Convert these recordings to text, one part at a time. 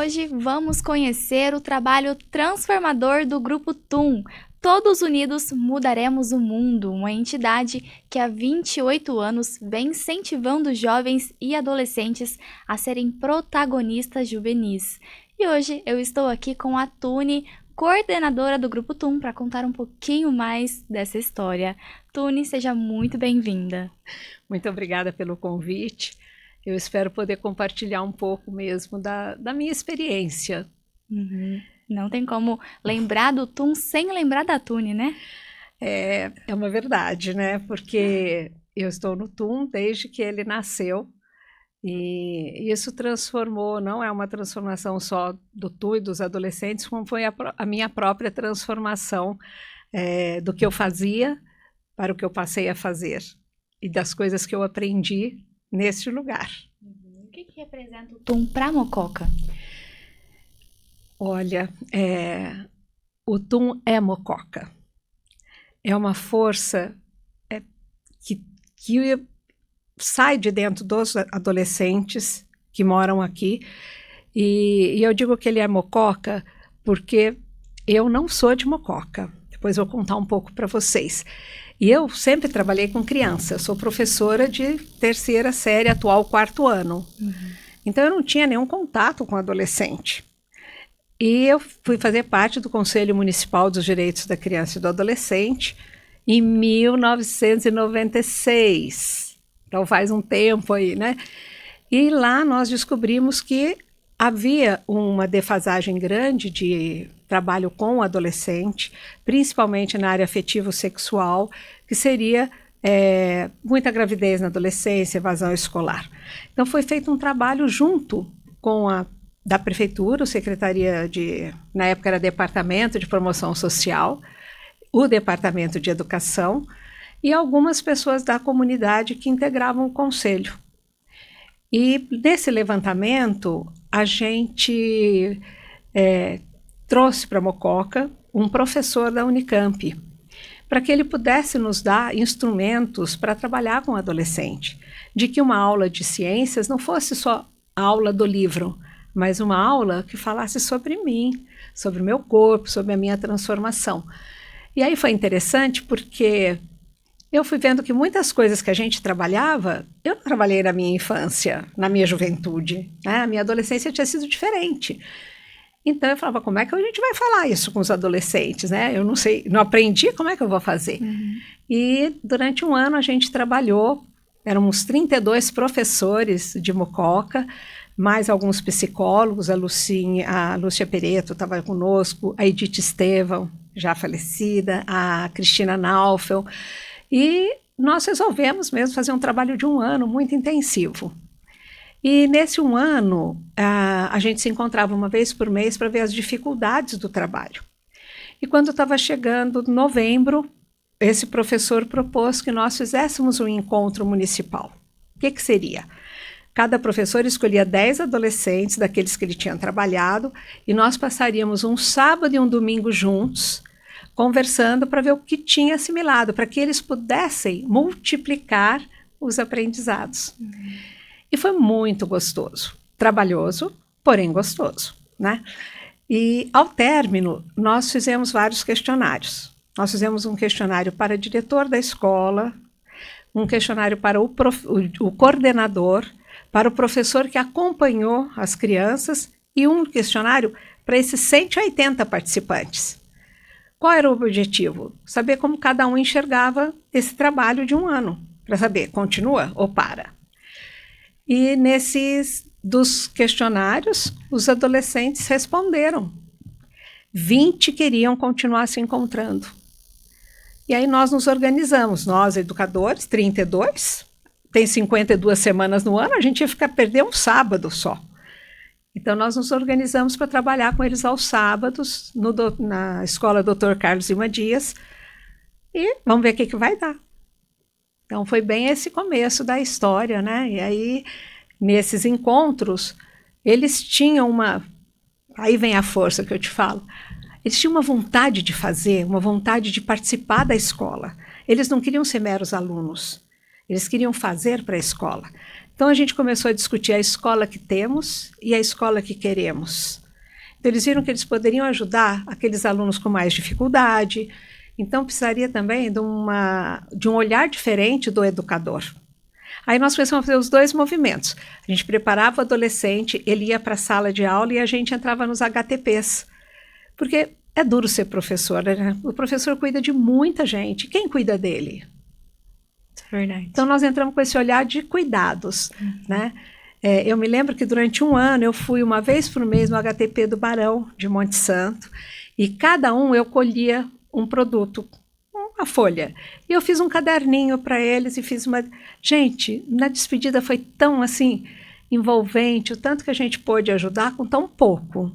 Hoje vamos conhecer o trabalho transformador do Grupo TUM. Todos unidos mudaremos o mundo, uma entidade que há 28 anos vem incentivando jovens e adolescentes a serem protagonistas juvenis. E hoje eu estou aqui com a Tune, coordenadora do Grupo TUM, para contar um pouquinho mais dessa história. Tune, seja muito bem-vinda. Muito obrigada pelo convite. Eu espero poder compartilhar um pouco mesmo da minha experiência. Não tem como lembrar do TUM sem lembrar da Tune, né? É uma verdade, né? Porque eu estou no TUM desde que ele nasceu e isso transformou, não é uma transformação só do TUM e dos adolescentes, como foi a minha própria transformação do que eu fazia para o que eu passei a fazer e das coisas que eu aprendi neste lugar. O que representa o TUM para Mococa? Olha, o TUM é Mococa. É uma força que sai de dentro dos adolescentes que moram aqui. E eu digo que ele é Mococa porque eu não sou de Mococa. Depois eu vou contar um pouco para vocês. E eu sempre trabalhei com criança. Eu sou professora de terceira série, atual 4º ano. Então eu não tinha nenhum contato com adolescente. E eu fui fazer parte do Conselho Municipal dos Direitos da Criança e do Adolescente em 1996. Então faz um tempo aí, né? E lá nós descobrimos que havia uma defasagem grande de trabalho com o adolescente, principalmente na área afetivo-sexual, que seria muita gravidez na adolescência, evasão escolar. Então foi feito um trabalho junto com da Prefeitura, Secretaria na época era Departamento de Promoção Social, o Departamento de Educação e algumas pessoas da comunidade que integravam o Conselho. E nesse levantamento, a gente trouxe para Mococa um professor da Unicamp, para que ele pudesse nos dar instrumentos para trabalhar com o adolescente, de que uma aula de ciências não fosse só a aula do livro, mas uma aula que falasse sobre mim, sobre o meu corpo, sobre a minha transformação. E aí foi interessante porque eu fui vendo que muitas coisas que a gente trabalhava, eu não trabalhei na minha infância, na minha juventude, né? A minha adolescência tinha sido diferente. Então eu falava, como é que a gente vai falar isso com os adolescentes, né? Eu não sei, não aprendi, como é que eu vou fazer? E durante um ano a gente trabalhou, éramos 32 professores de Mococa, mais alguns psicólogos, a Lúcia Pereto estava conosco, a Edith Estevão, já falecida, a Cristina Naufel, e nós resolvemos mesmo fazer um trabalho de um ano muito intensivo. E nesse um ano, a gente se encontrava uma vez por mês para ver as dificuldades do trabalho. E quando estava chegando novembro, esse professor propôs que nós fizéssemos um encontro municipal. O que seria? Cada professor escolhia 10 adolescentes, daqueles que ele tinha trabalhado, e nós passaríamos um sábado e um domingo juntos, conversando para ver o que tinha assimilado, para que eles pudessem multiplicar os aprendizados. E foi muito gostoso, trabalhoso, porém gostoso, né? E ao término, nós fizemos vários questionários. Nós fizemos um questionário para o diretor da escola, um questionário para o coordenador, para o professor que acompanhou as crianças e um questionário para esses 180 participantes. Qual era o objetivo? Saber como cada um enxergava esse trabalho de um ano, para saber, continua ou para. E dos questionários, os adolescentes responderam. 20 queriam continuar se encontrando. E aí nós nos organizamos, nós educadores, 32, tem 52 semanas no ano, a gente ia perder um sábado só. Então nós nos organizamos para trabalhar com eles aos sábados, na escola Dr. Carlos Lima Dias, e vamos ver o que vai dar. Então foi bem esse começo da história, né? E aí, nesses encontros, eles tinham aí vem a força que eu te falo, eles tinham uma vontade de fazer, uma vontade de participar da escola. Eles não queriam ser meros alunos, eles queriam fazer para a escola. Então a gente começou a discutir a escola que temos e a escola que queremos. Então eles viram que eles poderiam ajudar aqueles alunos com mais dificuldade, então precisaria também de um olhar diferente do educador. Aí nós começamos a fazer os 2 movimentos. A gente preparava o adolescente, ele ia para a sala de aula e a gente entrava nos HTPs. Porque é duro ser professor, né? O professor cuida de muita gente. Quem cuida dele? Verdade. Então nós entramos com esse olhar de cuidados, né? Eu me lembro que durante um ano eu fui uma vez por mês no HTP do Barão de Monte Santo e cada um eu colhia um produto, uma folha. E eu fiz um caderninho para eles e fiz uma... Gente, na despedida foi tão assim envolvente, o tanto que a gente pôde ajudar com tão pouco.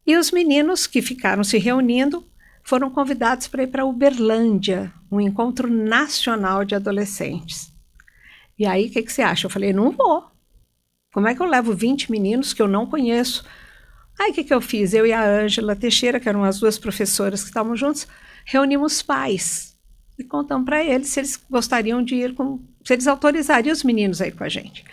E os meninos que ficaram se reunindo foram convidados para ir para Uberlândia, um encontro nacional de adolescentes. E aí, o que você acha? Eu falei, não vou. Como é que eu levo 20 meninos que eu não conheço? Aí, o que eu fiz? Eu e a Ângela Teixeira, que eram as 2 professoras que estavam juntos, reunimos pais e contamos para eles se eles gostariam de ir, se eles autorizariam os meninos a ir com a gente.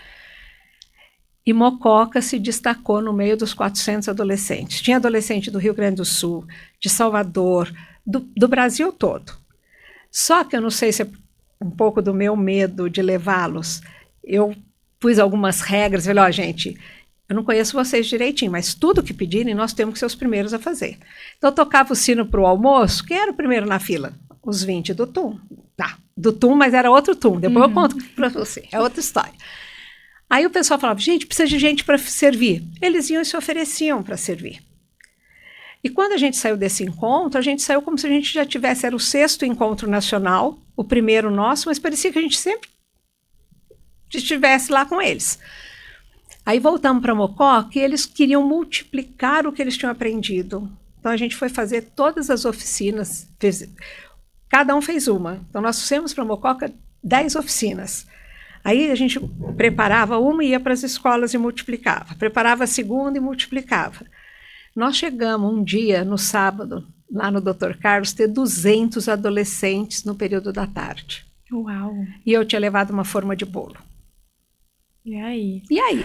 E Mococa se destacou no meio dos 400 adolescentes. Tinha adolescente do Rio Grande do Sul, de Salvador, do Brasil todo. Só que eu não sei se é um pouco do meu medo de levá-los. Eu pus algumas regras, falei, ó, gente, eu não conheço vocês direitinho, mas tudo que pedirem, nós temos que ser os primeiros a fazer. Então, eu tocava o sino para o almoço, quem era o primeiro na fila? Os 20 do TUM. Tá, do TUM, mas era outro TUM, depois eu conto para você, é outra história. Aí o pessoal falava, gente, precisa de gente para servir. Eles iam e se ofereciam para servir. E quando a gente saiu desse encontro, a gente saiu como se a gente já tivesse, era o 6º encontro nacional, o primeiro nosso, mas parecia que a gente sempre estivesse lá com eles. Aí voltamos para Mococa e eles queriam multiplicar o que eles tinham aprendido. Então a gente foi fazer todas as oficinas, cada um fez uma. Então nós fizemos para Mococa 10 oficinas. Aí a gente preparava uma e ia para as escolas e multiplicava. Preparava a segunda e multiplicava. Nós chegamos um dia, no sábado, lá no Dr. Carlos, ter 200 adolescentes no período da tarde. Uau! E eu tinha levado uma forma de bolo. E aí? E aí?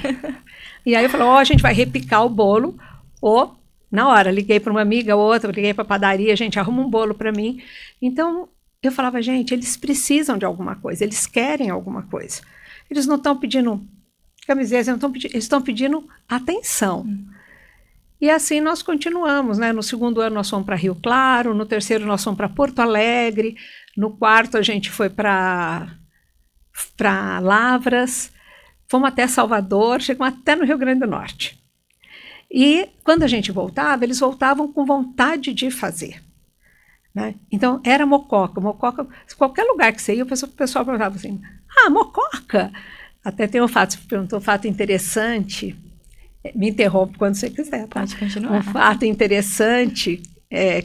E aí eu falei, ó, a gente vai repicar o bolo, ou, na hora, liguei para uma amiga, outra, liguei para a padaria, gente, arruma um bolo para mim. Então, eu falava, gente, eles precisam de alguma coisa, eles querem alguma coisa. Eles não estão pedindo camiseta, eles estão pedindo atenção. E assim nós continuamos, né? No 2º ano nós fomos para Rio Claro, no 3º nós fomos para Porto Alegre, no 4º a gente foi para Lavras, fomos até Salvador, chegamos até no Rio Grande do Norte. E quando a gente voltava, eles voltavam com vontade de fazer. Né? Então, era Mococa. Mococa, qualquer lugar que você ia, o pessoal perguntava assim, Mococa! Até tem um fato, você perguntou um fato interessante, me interrompe quando você quiser. Tá? Pode continuar. Um fato interessante,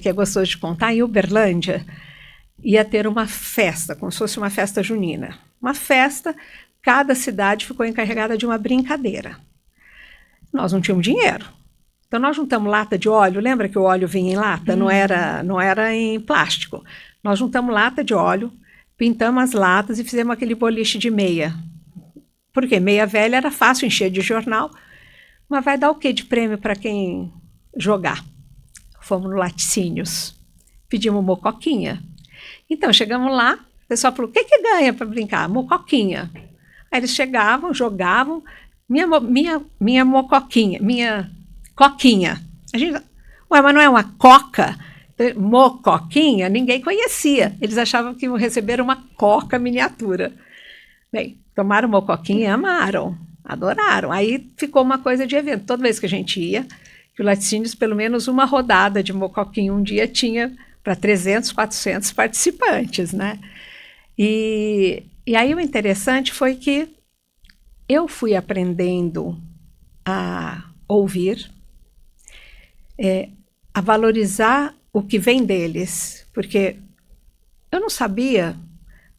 que é gostoso de contar, em Uberlândia, ia ter uma festa, como se fosse uma festa junina. Uma festa, cada cidade ficou encarregada de uma brincadeira. Nós não tínhamos dinheiro. Então, nós juntamos lata de óleo, lembra que o óleo vinha em lata? Não era em plástico. Nós juntamos lata de óleo, pintamos as latas e fizemos aquele boliche de meia. Por quê? Meia velha era fácil encher de jornal, mas vai dar o quê de prêmio para quem jogar? Fomos no Laticínios, pedimos mocoquinha. Então, chegamos lá, o pessoal falou, o que ganha para brincar? Mocoquinha. Aí eles chegavam, jogavam, minha mocoquinha, minha coquinha. A gente, mas não é uma coca? Mocoquinha? Ninguém conhecia. Eles achavam que iam receber uma coca miniatura. Bem, tomaram mocoquinha e amaram, adoraram. Aí ficou uma coisa de evento. Toda vez que a gente ia, que o Laticínios, pelo menos uma rodada de mocoquinha um dia tinha para 300, 400 participantes, né? E aí o interessante foi que eu fui aprendendo a ouvir, a valorizar o que vem deles, porque eu não sabia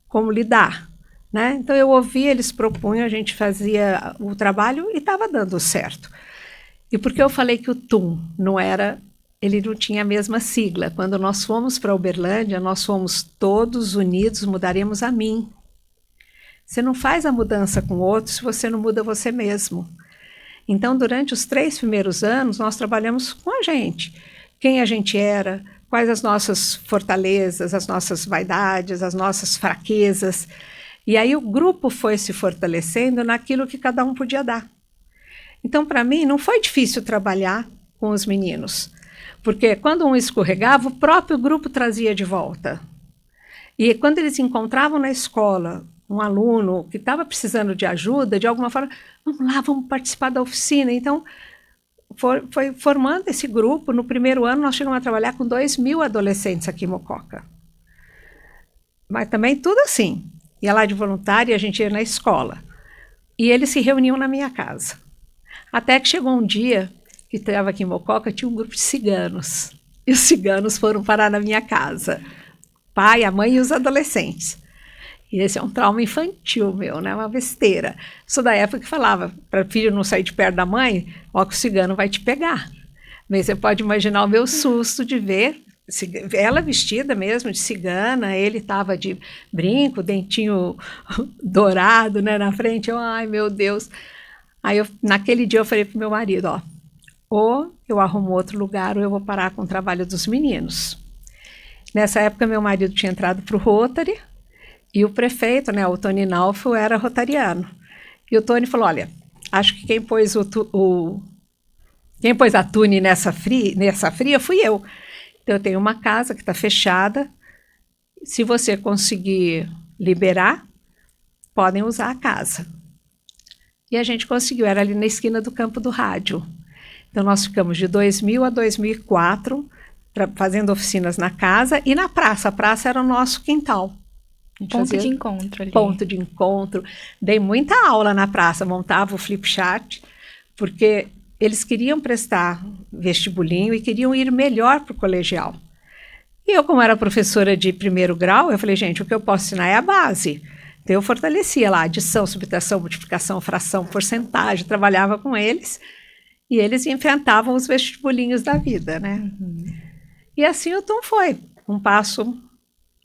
como lidar, né? Então eu ouvia, eles propunham, a gente fazia o trabalho e estava dando certo. E porque eu falei que o TUM ele não tinha a mesma sigla. Quando nós fomos para Uberlândia, nós fomos todos unidos, mudaremos a mim. Você não faz a mudança com o outro se você não muda você mesmo. Então, durante os 3 primeiros anos, nós trabalhamos com a gente. Quem a gente era, quais as nossas fortalezas, as nossas vaidades, as nossas fraquezas. E aí o grupo foi se fortalecendo naquilo que cada um podia dar. Então, para mim, não foi difícil trabalhar com os meninos, porque quando um escorregava, o próprio grupo trazia de volta. E quando eles encontravam na escola um aluno que estava precisando de ajuda, de alguma forma, vamos lá, vamos participar da oficina. Então, foi formando esse grupo. No primeiro ano, nós chegamos a trabalhar com 2.000 adolescentes aqui em Mococa. Mas também tudo assim. Ia lá de voluntária, a gente ia na escola. E eles se reuniam na minha casa. Até que chegou um dia que estava aqui em Mococa, tinha um grupo de ciganos. E os ciganos foram parar na minha casa. O pai, a mãe e os adolescentes. E esse é um trauma infantil meu, né? Uma besteira. Sou da época que falava para o filho não sair de perto da mãe, ó, que o cigano vai te pegar. Mas você pode imaginar o meu susto de ver ela vestida mesmo de cigana, ele estava de brinco, dentinho dourado, né, na frente. Eu, ai, meu Deus. Aí, naquele dia, eu falei para o meu marido, ó, ou eu arrumo outro lugar ou eu vou parar com o trabalho dos meninos. Nessa época, meu marido tinha entrado para o Rotary, e o prefeito, né, o Tony Nalfo, era rotariano. E o Tony falou, olha, acho que quem pôs a Tune nessa fria fui eu. Então, eu tenho uma casa que está fechada. Se você conseguir liberar, podem usar a casa. E a gente conseguiu, era ali na esquina do campo do rádio. Então, nós ficamos de 2000 a 2004 fazendo oficinas na casa e na praça. A praça era o nosso quintal. Ponto de encontro ali. Ponto de encontro. Dei muita aula na praça, montava o flip chart, porque eles queriam prestar vestibulinho e queriam ir melhor para o colegial. E eu, como era professora de 1º grau, eu falei, gente, o que eu posso ensinar é a base. Então, eu fortalecia lá adição, subtração, multiplicação, fração, porcentagem, trabalhava com eles, e eles enfrentavam os vestibulinhos da vida, né? Uhum. E assim o Tom foi, um passo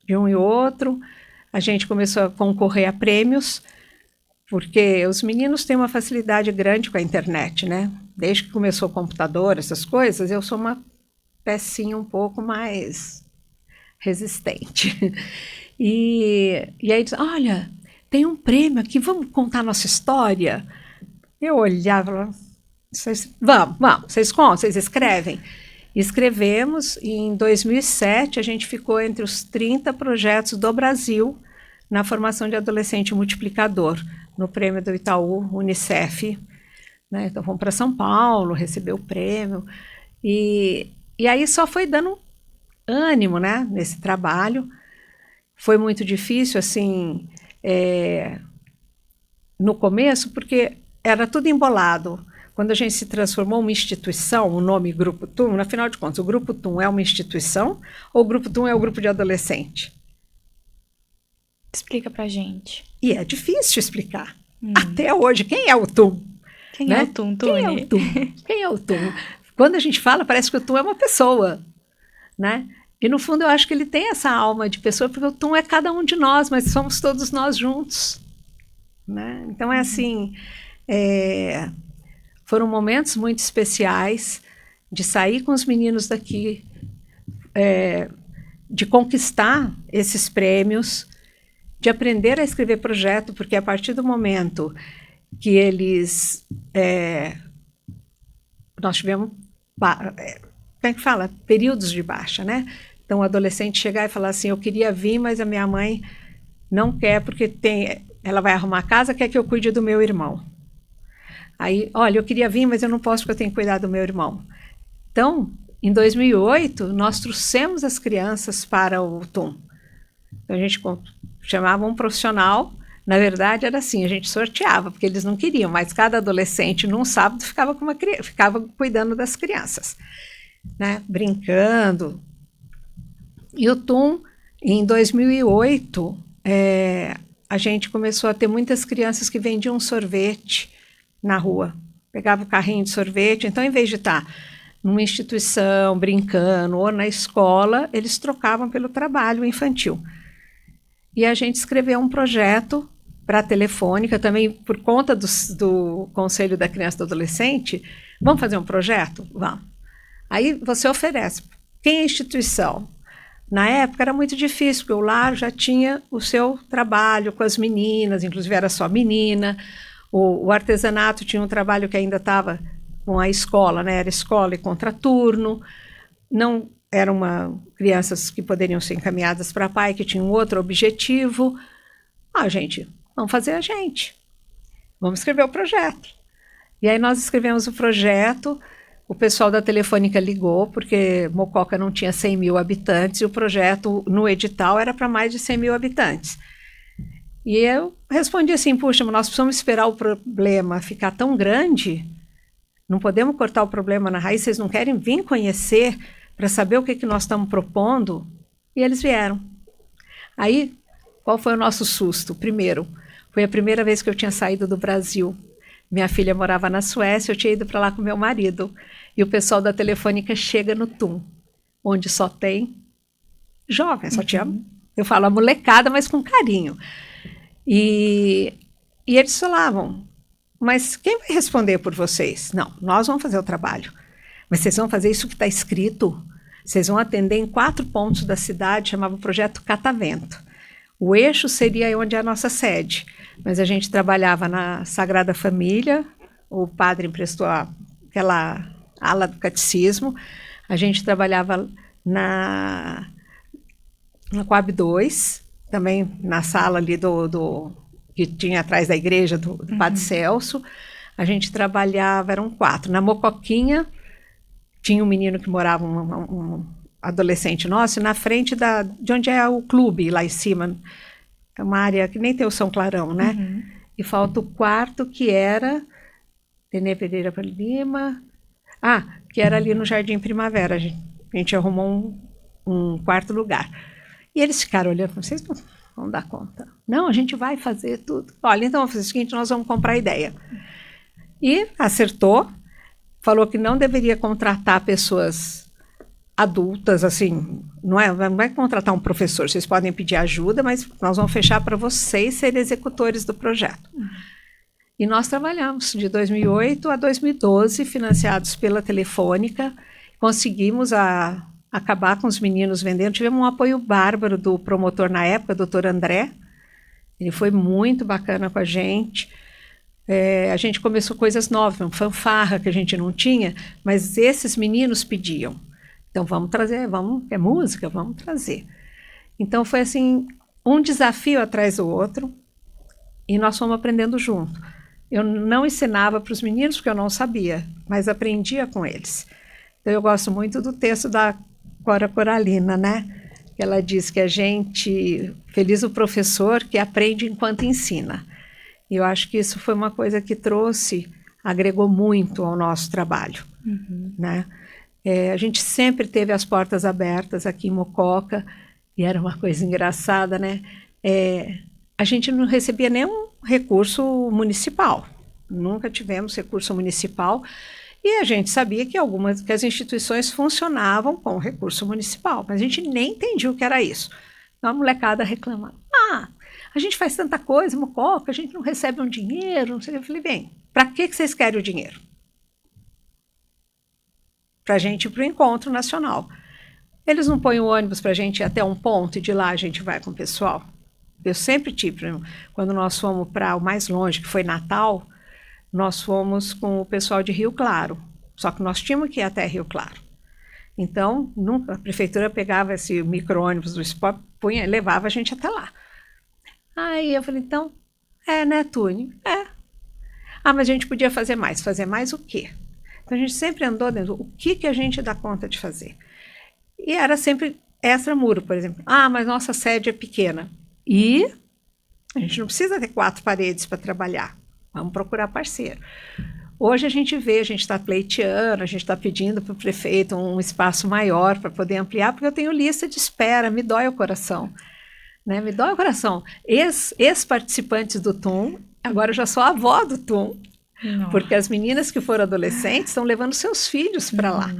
de um e outro. A gente começou a concorrer a prêmios, porque os meninos têm uma facilidade grande com a internet, né? Desde que começou o computador, essas coisas, eu sou uma pecinha um pouco mais resistente. E aí diz, olha, tem um prêmio aqui, vamos contar nossa história? Eu olhava, vamos, vocês contam, vocês escrevem. Escrevemos, e em 2007 a gente ficou entre os 30 projetos do Brasil na formação de adolescente multiplicador, no prêmio do Itaú Unicef, né? Então fomos para São Paulo, recebeu o prêmio, e aí só foi dando ânimo, né, nesse trabalho. Foi muito difícil, assim, no começo, porque era tudo embolado. Quando a gente se transformou em uma instituição, o nome Grupo TUM, afinal de contas, o Grupo TUM é uma instituição ou o Grupo TUM é o grupo de adolescente? Explica pra gente. E é difícil explicar. Até hoje, quem é o TUM? Quem né? é o TUM, Quem é o TUM? Quem é o TUM? Quando a gente fala, parece que o TUM é uma pessoa, né? E, no fundo, eu acho que ele tem essa alma de pessoa, porque o TUM é cada um de nós, mas somos todos nós juntos, né? Então, é assim... Foram momentos muito especiais de sair com os meninos daqui, de conquistar esses prêmios, de aprender a escrever projeto, porque a partir do momento que eles... nós tivemos, como é que fala? Períodos de baixa, né? Então, o adolescente chegar e falar assim, eu queria vir, mas a minha mãe não quer, porque ela vai arrumar a casa, quer que eu cuide do meu irmão. Aí, olha, eu queria vir, mas eu não posso porque eu tenho que cuidar do meu irmão. Então, em 2008, nós trouxemos as crianças para o TUM. Então, a gente chamava um profissional, na verdade era assim, a gente sorteava, porque eles não queriam, mas cada adolescente, num sábado, ficava cuidando das crianças, né? Brincando. E o TUM, em 2008, a gente começou a ter muitas crianças que vendiam sorvete na rua, pegava o carrinho de sorvete. Então, em vez de estar numa instituição, brincando, ou na escola, eles trocavam pelo trabalho infantil. E a gente escreveu um projeto para a Telefônica, também por conta do Conselho da Criança e do Adolescente. Vamos fazer um projeto? Vamos. Aí você oferece. Quem é a instituição? Na época era muito difícil, porque o lar já tinha o seu trabalho com as meninas, inclusive era só menina. O artesanato tinha um trabalho que ainda estava com a escola, né? Era escola e contraturno. Não eram crianças que poderiam ser encaminhadas para pai, que tinham outro objetivo. Gente, vamos fazer a gente. Vamos escrever o projeto. E aí nós escrevemos o projeto. O pessoal da Telefônica ligou, porque Mococa não tinha 100 mil habitantes, e o projeto no edital era para mais de 100 mil habitantes. E eu respondi assim, puxa, nós precisamos esperar o problema ficar tão grande, não podemos cortar o problema na raiz, vocês não querem vir conhecer para saber o que nós estamos propondo? E eles vieram. Aí, qual foi o nosso susto? Primeiro, foi a primeira vez que eu tinha saído do Brasil. Minha filha morava na Suécia, eu tinha ido para lá com meu marido. E o pessoal da Telefônica chega no TUM, onde só tem jovens, só tinha, eu falo a molecada, mas com carinho. E eles falavam, mas quem vai responder por vocês? Não, nós vamos fazer o trabalho. Mas vocês vão fazer isso que está escrito? Vocês vão atender em 4 pontos da cidade, chamava o Projeto Catavento. O eixo seria onde é a nossa sede, mas a gente trabalhava na Sagrada Família, o padre emprestou aquela ala do catecismo, a gente trabalhava na Coab 2, também na sala ali que tinha atrás da igreja do Padre Celso. A gente trabalhava, eram 4. Na Mocoquinha, tinha um menino que morava, um adolescente nosso, na frente de onde é o clube, lá em cima. É uma área que nem tem o São Clarão, né? E falta o quarto, que era Tenê Pereira para Lima. Que era ali no Jardim Primavera. A gente arrumou um quarto lugar. E eles ficaram olhando, vocês não vão dar conta. Não, a gente vai fazer tudo. Olha, então vamos fazer o seguinte, nós vamos comprar a ideia. E acertou, falou que não deveria contratar pessoas adultas, assim, não é contratar um professor, vocês podem pedir ajuda, mas nós vamos fechar para vocês serem executores do projeto. E nós trabalhamos de 2008 a 2012, financiados pela Telefônica, conseguimos acabar com os meninos vendendo. Tivemos um apoio bárbaro do promotor na época, doutor André. Ele foi muito bacana com a gente. A gente começou coisas novas, uma fanfarra que a gente não tinha, mas esses meninos pediam. Então, vamos trazer, é música, vamos trazer. Então, foi assim, um desafio atrás do outro, e nós fomos aprendendo junto. Eu não ensinava para os meninos, porque eu não sabia, mas aprendia com eles. Então, eu gosto muito do texto da Cora Coralina, né? Ela diz que feliz o professor que aprende enquanto ensina. E eu acho que isso foi uma coisa que agregou muito ao nosso trabalho, né? A gente sempre teve as portas abertas aqui em Mococa, e era uma coisa engraçada, né? A gente não recebia nenhum recurso municipal, nunca tivemos recurso municipal, e a gente sabia que as instituições funcionavam com recurso municipal, mas a gente nem entendia o que era isso. Então a molecada reclamava, a gente faz tanta coisa, Mococa, a gente não recebe um dinheiro, não sei. Eu falei, bem, para que vocês querem o dinheiro? Para a gente ir para o encontro nacional. Eles não põem o ônibus para a gente ir até um ponto e de lá a gente vai com o pessoal? Eu sempre tive, quando nós fomos para o mais longe, que foi Natal, nós fomos com o pessoal de Rio Claro, só que nós tínhamos que ir até Rio Claro. Então, a prefeitura pegava esse micro-ônibus do esporte, levava a gente até lá. Aí eu falei, então, né, Túlio? Mas a gente podia fazer mais. Fazer mais o quê? Então, a gente sempre andou dentro o que a gente dá conta de fazer. E era sempre extramuro, por exemplo. Mas nossa sede é pequena. E a gente não precisa ter 4 paredes para trabalhar. Vamos procurar parceiro. Hoje a gente está pleiteando, a gente está pedindo para o prefeito um espaço maior para poder ampliar, porque eu tenho lista de espera, me dói o coração. Né? Me dói o coração. Ex-participantes do TUM, agora eu já sou a avó do TUM, porque as meninas que foram adolescentes estão levando seus filhos para lá.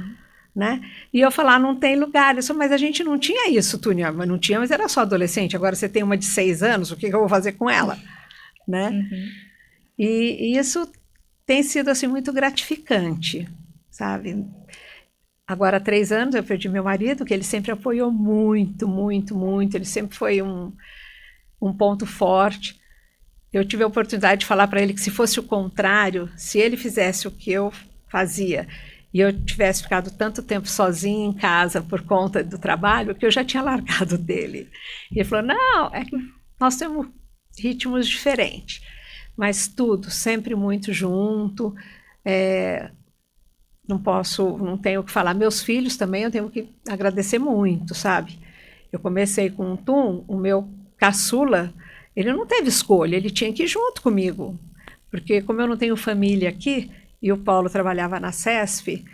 Né? E eu falar, não tem lugar. Mas a gente não tinha isso, Túnia. Não tinha, mas era só adolescente. Agora você tem uma de 6 anos, o que eu vou fazer com ela? né? Uhum. E isso tem sido assim muito gratificante, sabe? Agora há 3 anos eu perdi meu marido, que ele sempre apoiou muito, muito, muito. Ele sempre foi um ponto forte. Eu tive a oportunidade de falar para ele que se fosse o contrário, se ele fizesse o que eu fazia e eu tivesse ficado tanto tempo sozinha em casa por conta do trabalho, que eu já tinha largado dele. E ele falou, não, é que nós temos ritmos diferentes, mas tudo, sempre muito junto. Não tenho o que falar. Meus filhos também eu tenho que agradecer muito, sabe? Eu comecei com o Tum, o meu caçula, ele não teve escolha, ele tinha que ir junto comigo. Porque como eu não tenho família aqui, e o Paulo trabalhava na CESP,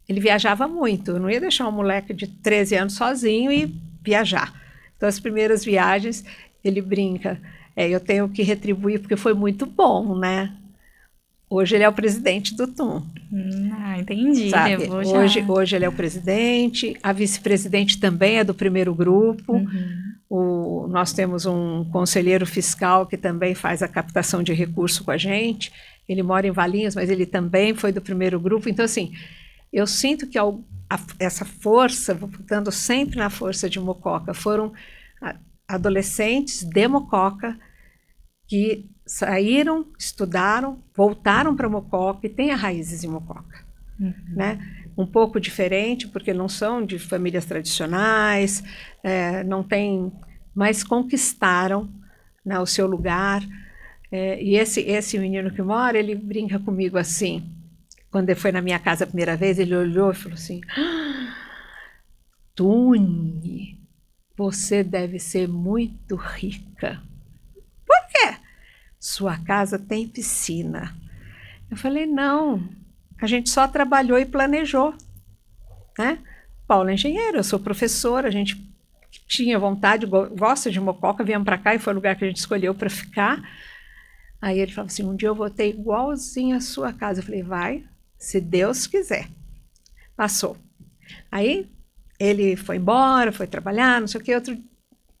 ele viajava muito. Eu não ia deixar um moleque de 13 anos sozinho e viajar. Então, as primeiras viagens, ele brinca, eu tenho que retribuir porque foi muito bom, né? Hoje ele é o presidente do TUM. Entendi. Sabe, Eu já... hoje ele é o presidente, a vice-presidente também é do primeiro grupo. Nós temos um conselheiro fiscal que também faz a captação de recurso com a gente. Ele mora em Valinhos, mas ele também foi do primeiro grupo. Então, assim, eu sinto que essa força, voltando sempre na força de Mococa, foram adolescentes de Mococa que saíram, estudaram, voltaram para Mococa e têm as raízes em Mococa. Né? Um pouco diferente, porque não são de famílias tradicionais, não tem, mas conquistaram, né, o seu lugar. E esse menino que mora, ele brinca comigo assim, quando ele foi na minha casa a primeira vez, ele olhou e falou assim, Tune, você deve ser muito rica. Por quê? Sua casa tem piscina. Eu falei, não, a gente só trabalhou e planejou, né? Paulo é engenheiro, eu sou professora, a gente tinha vontade, gosta de Mococa, viemos para cá e foi o lugar que a gente escolheu para ficar. Aí ele falou assim, um dia eu vou ter igualzinho a sua casa. Eu falei, vai, se Deus quiser. Passou. Aí ele foi embora, foi trabalhar, não sei o que,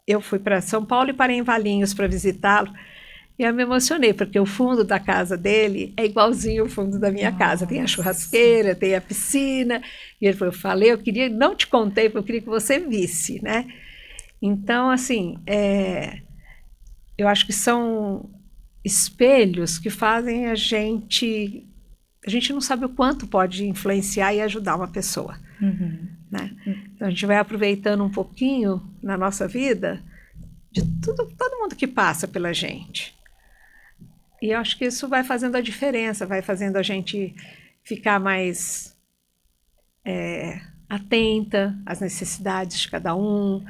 eu fui para São Paulo e parei em Valinhos para visitá-lo. E eu me emocionei, porque o fundo da casa dele é igualzinho ao fundo da minha casa. Tem a churrasqueira, tem a piscina. E ele falou, não te contei, porque eu queria que você visse, né? Então, assim, eu acho que são espelhos que fazem a gente não sabe o quanto pode influenciar e ajudar uma pessoa. Né? Então, a gente vai aproveitando um pouquinho na nossa vida de todo mundo que passa pela gente. E eu acho que isso vai fazendo a diferença, vai fazendo a gente ficar mais atenta às necessidades de cada um.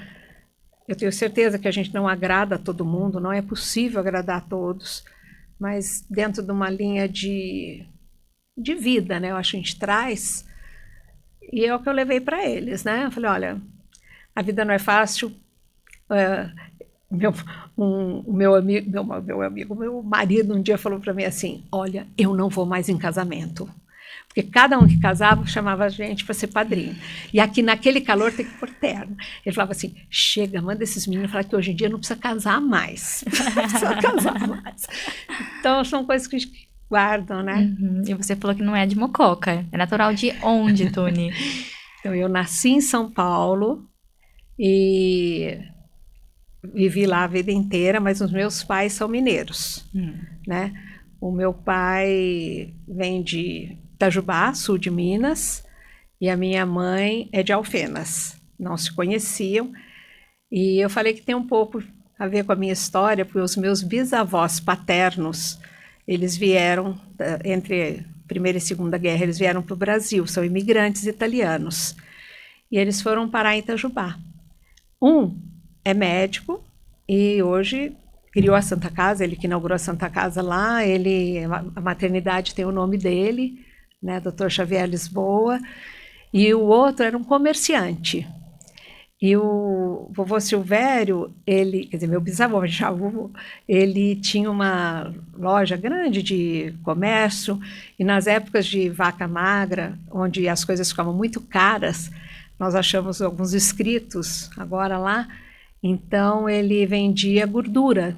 Eu tenho certeza que a gente não agrada a todo mundo, não é possível agradar a todos, mas dentro de uma linha de vida, né? Eu acho que a gente traz, e é o que eu levei para eles, né? Eu falei, olha, a vida não é fácil. Meu marido um dia falou para mim assim, olha, eu não vou mais em casamento. Porque cada um que casava chamava a gente para ser padrinho. E aqui naquele calor tem que pôr terno. Ele falava assim, chega, manda esses meninos falar que hoje em dia não precisa casar mais. Não precisa casar mais. Então, são coisas que a gente guarda, né? E você falou que não é de Mococa. É natural de onde, Tune? Então, eu nasci em São Paulo e vivi lá a vida inteira, mas os meus pais são mineiros, né? O meu pai vem de Itajubá, sul de Minas, e a minha mãe é de Alfenas. Não se conheciam. E eu falei que tem um pouco a ver com a minha história, porque os meus bisavós paternos, eles vieram, entre Primeira e Segunda Guerra, eles vieram para o Brasil, são imigrantes italianos. E eles foram parar em Itajubá. Um é médico e hoje criou a Santa Casa, ele que inaugurou a Santa Casa lá, a maternidade tem o nome dele, né, Dr. Xavier Lisboa, e o outro era um comerciante. E o vovô Silvério, meu bisavô, já vovô, ele tinha uma loja grande de comércio, e nas épocas de vaca magra, onde as coisas ficavam muito caras, nós achamos alguns escritos agora lá, então ele vendia gordura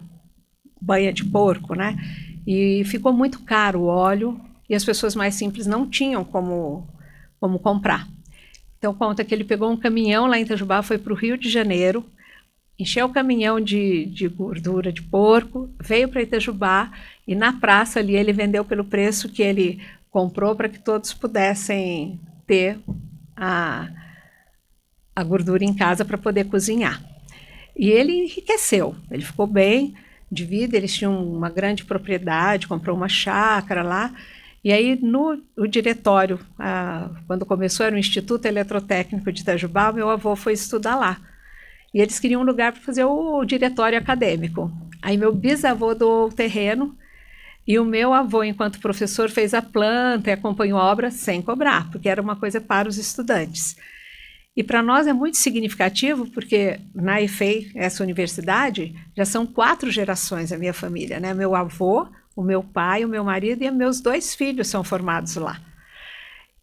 banha de porco, né? E ficou muito caro o óleo e as pessoas mais simples não tinham como comprar. Então, conta que ele pegou um caminhão lá em Itajubá, foi para o Rio de Janeiro, encheu o caminhão de gordura de porco, veio para Itajubá e na praça ali ele vendeu pelo preço que ele comprou para que todos pudessem ter a gordura em casa para poder cozinhar. E ele enriqueceu, ele ficou bem de vida, eles tinham uma grande propriedade, comprou uma chácara lá. E aí, o diretório, quando começou, era o Instituto Eletrotécnico de Itajubá, meu avô foi estudar lá. E eles queriam um lugar para fazer o diretório acadêmico. Aí meu bisavô doou o terreno e o meu avô, enquanto professor, fez a planta e acompanhou a obra sem cobrar, porque era uma coisa para os estudantes. E para nós é muito significativo, porque na EFEI, essa universidade, já são 4 gerações a minha família, né? Meu avô, o meu pai, o meu marido e meus 2 filhos são formados lá.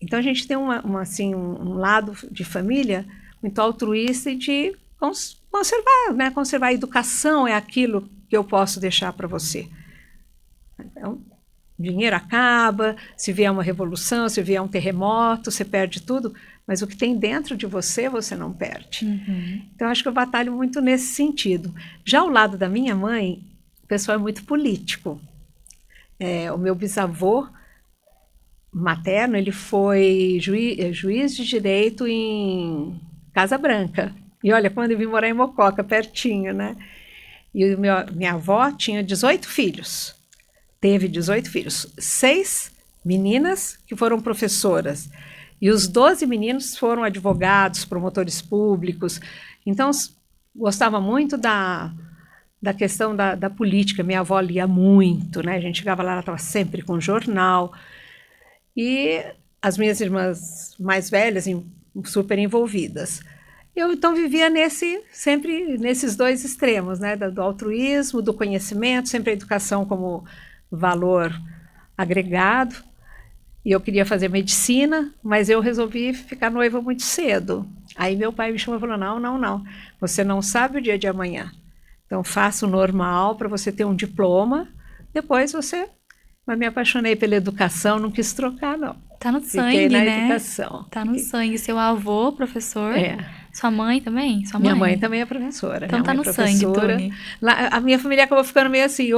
Então a gente tem um lado de família muito altruísta e de conservar, né? Conservar a educação é aquilo que eu posso deixar para você. Então, dinheiro acaba, se vier uma revolução, se vier um terremoto, você perde tudo, mas o que tem dentro de você, você não perde. Uhum. Então, acho que eu batalho muito nesse sentido. Já ao lado da minha mãe, o pessoal é muito político. O meu bisavô materno, ele foi juiz de direito em Casa Branca. E olha, quando eu vim morar em Mococa, pertinho, né? E minha avó tinha 18 filhos. Teve 18 filhos. 6 meninas que foram professoras. E os 12 meninos foram advogados, promotores públicos. Então, gostava muito da questão da política. Minha avó lia muito, né? A gente chegava lá, ela estava sempre com jornal. E as minhas irmãs mais velhas, super envolvidas. Eu, então, vivia sempre nesses 2 extremos, né? Do altruísmo, do conhecimento, sempre a educação como valor agregado. E eu queria fazer medicina, mas eu resolvi ficar noiva muito cedo. Aí meu pai me chamou e falou, não, você não sabe o dia de amanhã. Então faça o normal para você ter um diploma, depois você... Mas me apaixonei pela educação, não quis trocar, não. Tá no sangue, Fiquei na né? educação. Tá no sangue. Seu avô, professor? É. Sua mãe também? Sua Minha mãe também é professora. Então tá no sangue, Tony. A minha família acabou ficando meio assim,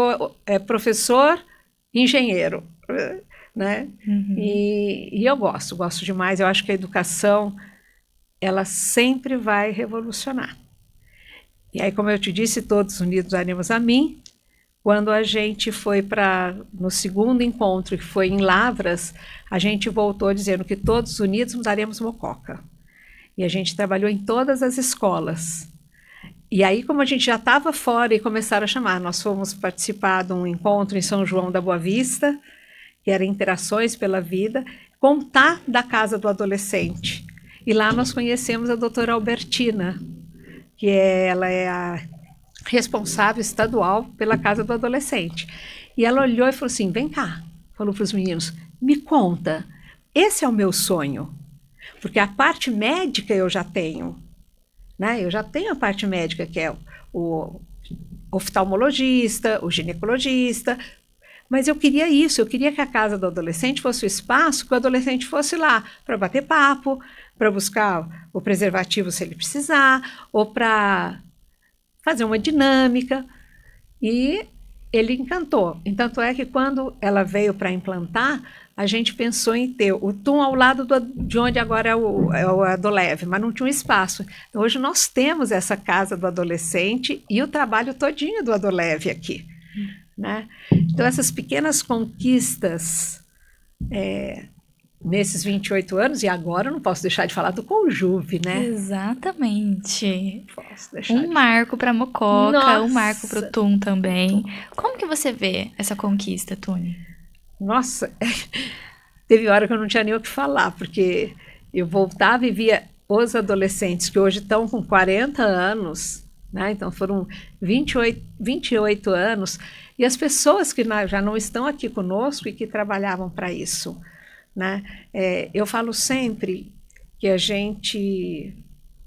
professor, engenheiro, né? Uhum. E eu gosto demais. Eu acho que a educação, ela sempre vai revolucionar. E aí, como eu te disse, todos unidos ânimos a mim. Quando a gente foi no segundo encontro, que foi em Lavras, a gente voltou dizendo que todos unidos mudaremos Mococa. E a gente trabalhou em todas as escolas. E aí, como a gente já estava fora e começaram a chamar, nós fomos participar de um encontro em São João da Boa Vista, que era Interações pela Vida, contar da Casa do Adolescente. E lá nós conhecemos a doutora Albertina, que ela é a responsável estadual pela Casa do Adolescente. E ela olhou e falou assim, vem cá, falou para os meninos, me conta, esse é o meu sonho, porque a parte médica eu já tenho, né? Eu já tenho a parte médica, que é o oftalmologista, o ginecologista, mas eu queria isso, eu queria que a Casa do Adolescente fosse o espaço que o adolescente fosse lá para bater papo, para buscar o preservativo se ele precisar, ou para fazer uma dinâmica, e ele encantou. Tanto é que quando ela veio para implantar, a gente pensou em ter o TUM ao lado de onde agora é o Adolev, mas não tinha um espaço. Então, hoje nós temos essa Casa do Adolescente e o trabalho todinho do Adolev aqui. Né? Então, essas pequenas conquistas nesses 28 anos, e agora eu não posso deixar de falar do Conjuve, né? Exatamente. Posso deixar Um marco para Mococa, Nossa. um marco para o TUM também. Como que você vê essa conquista, Tony? Nossa, teve hora que eu não tinha nem o que falar, porque eu voltava e via os adolescentes que hoje estão com 40 anos, né? Então foram 28 anos, e as pessoas que já não estão aqui conosco e que trabalhavam para isso. Né? Eu falo sempre que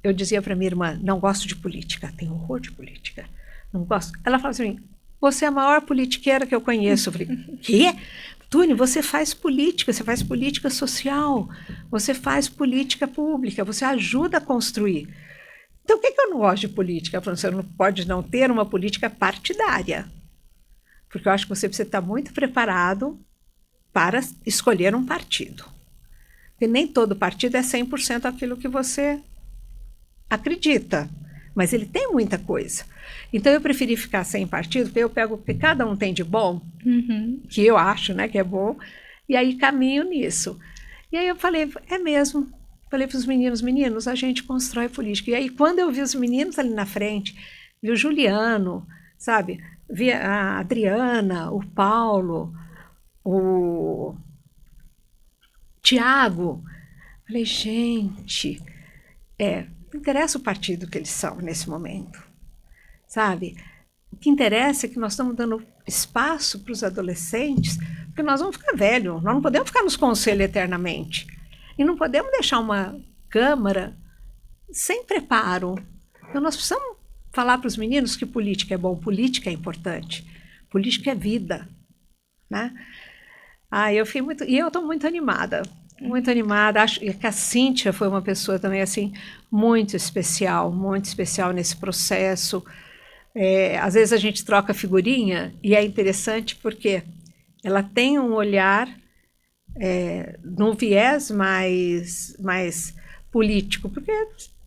eu dizia para minha irmã, não gosto de política, tenho horror de política, não gosto. Ela fala assim, você é a maior politiqueira que eu conheço. Eu falei, quê? Tune, você faz política social, você faz política pública, você ajuda a construir. Então, o que eu não gosto de política? Você não pode não ter uma política partidária, porque eu acho que você precisa estar muito preparado para escolher um partido. Porque nem todo partido é 100% aquilo que você acredita, mas ele tem muita coisa. Então, eu preferi ficar sem partido, porque eu pego o que cada um tem de bom, que eu acho, né, que é bom, e aí caminho nisso. E aí eu falei, é mesmo. Falei para os meninos, a gente constrói política. E aí, quando eu vi os meninos ali na frente, vi o Juliano, sabe? Vi a Adriana, o Paulo, o Tiago. Falei, gente, não interessa o partido que eles são nesse momento, sabe? O que interessa é que nós estamos dando espaço para os adolescentes, porque nós vamos ficar velhos, nós não podemos ficar nos conselhos eternamente. E não podemos deixar uma Câmara sem preparo. Então, nós precisamos falar para os meninos que política é bom, política é importante, política é vida, né? Eu estou muito animada, muito animada. Acho que a Cíntia foi uma pessoa também assim muito especial nesse processo. Às vezes a gente troca figurinha e é interessante porque ela tem um olhar num viés mais político, porque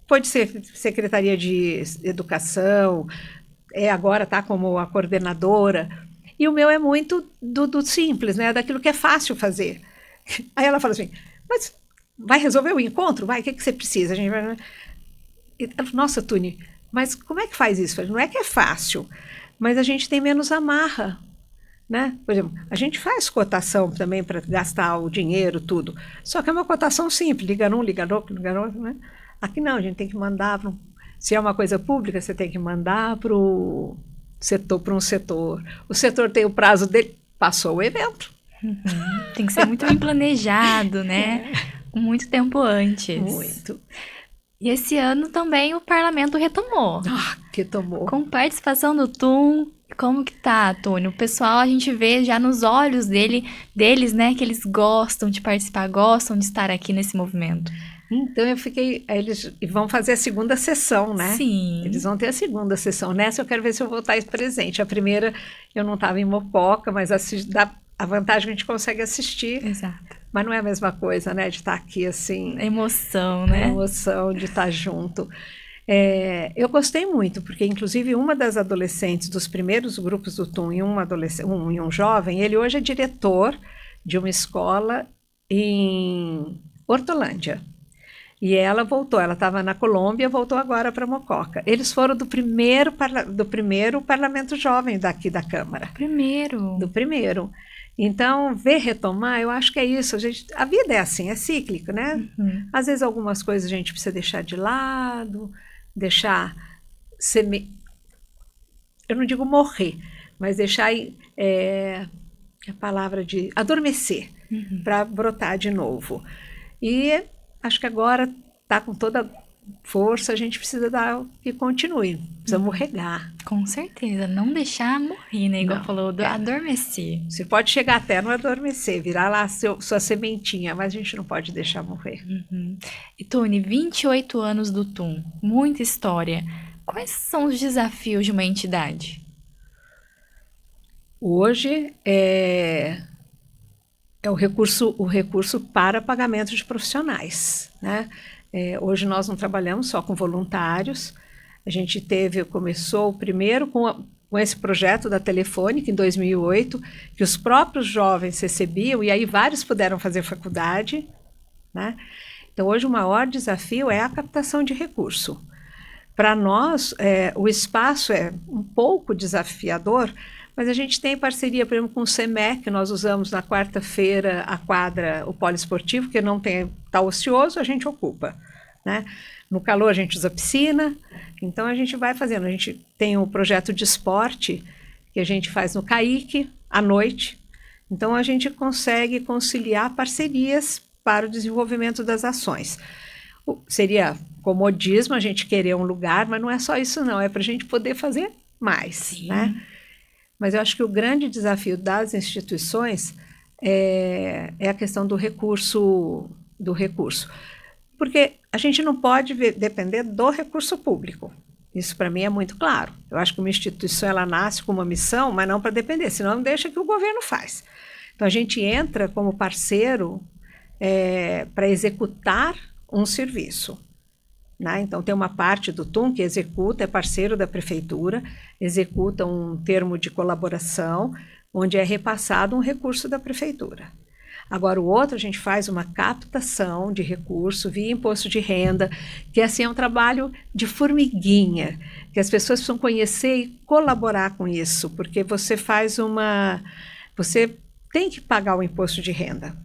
pode ser Secretaria de Educação, agora está como a coordenadora, e o meu é muito do simples, né, daquilo que é fácil fazer. Aí ela fala assim, mas vai resolver o encontro? Vai, o que você precisa? A gente vai... Nossa, Tune, mas como é que faz isso? Não é que é fácil, mas a gente tem menos amarra. Né? Por exemplo, a gente faz cotação também para gastar o dinheiro, tudo. Só que é uma cotação simples, liga num, liga no outro, né? Aqui não, a gente tem que mandar se é uma coisa pública, você tem que mandar para um setor. O setor tem o prazo dele, passou o evento. Tem que ser muito bem planejado, né? Muito tempo antes. Muito. E esse ano também o parlamento retomou. Retomou. Com participação do TUM. Como que tá, Tônio? O pessoal, a gente vê já nos olhos deles, né, que eles gostam de participar, gostam de estar aqui nesse movimento. Então, eles vão fazer a segunda sessão, né? Sim. Eles vão ter a segunda sessão. Nessa eu quero ver se eu vou estar presente. A primeira eu não estava em Mococa, mas a vantagem é que a gente consegue assistir. Exato. Mas não é a mesma coisa, né, de estar aqui assim. A emoção, né? A emoção de estar junto. Eu gostei muito, porque inclusive uma das adolescentes dos primeiros grupos do TUM e um jovem, ele hoje é diretor de uma escola em Hortolândia. E ela voltou, ela estava na Colômbia, voltou agora para Mococa. Eles foram do primeiro parlamento jovem daqui da Câmara. Do primeiro. Então, ver retomar, eu acho que é isso. A vida é assim, é cíclico, né? Às vezes algumas coisas a gente precisa deixar de lado, deixar eu não digo morrer, mas deixar a palavra de adormecer para brotar de novo. E acho que agora está com toda força, a gente precisa dar que continue, precisamos regar. Com certeza, não deixar morrer, né? Igual falou, adormecer. Você pode chegar até no adormecer, virar lá sua sementinha, mas a gente não pode deixar morrer. E Tony, 28 anos do TUM, muita história. Quais são os desafios de uma entidade? Hoje é o recurso para pagamento de profissionais, né? Hoje nós não trabalhamos só com voluntários. A gente começou primeiro com esse projeto da Telefônica em 2008, que os próprios jovens recebiam, e aí vários puderam fazer faculdade, né? Então hoje o maior desafio é a captação de recurso. Para nós, o espaço é um pouco desafiador, mas a gente tem parceria, por exemplo, com o SEMEC, que nós usamos na quarta-feira a quadra, o poliesportivo, que não está ocioso, a gente ocupa, né? No calor a gente usa piscina, então a gente vai fazendo. A gente tem um projeto de esporte que a gente faz no CAIC, à noite, então a gente consegue conciliar parcerias para o desenvolvimento das ações. Seria comodismo a gente querer um lugar, mas não é só isso não, é para a gente poder fazer mais, né? Mas eu acho que o grande desafio das instituições é a questão do recurso, porque a gente não pode depender do recurso público. Isso para mim é muito claro. Eu acho que uma instituição ela nasce com uma missão, mas não para depender, senão não deixa que o governo faz. Então a gente entra como parceiro para executar um serviço. Né? Então tem uma parte do TUM que executa, é parceiro da prefeitura, executa um termo de colaboração, onde é repassado um recurso da prefeitura. Agora, o outro, a gente faz uma captação de recurso via imposto de renda, que assim é um trabalho de formiguinha, que as pessoas precisam conhecer e colaborar com isso, porque você tem que pagar o imposto de renda.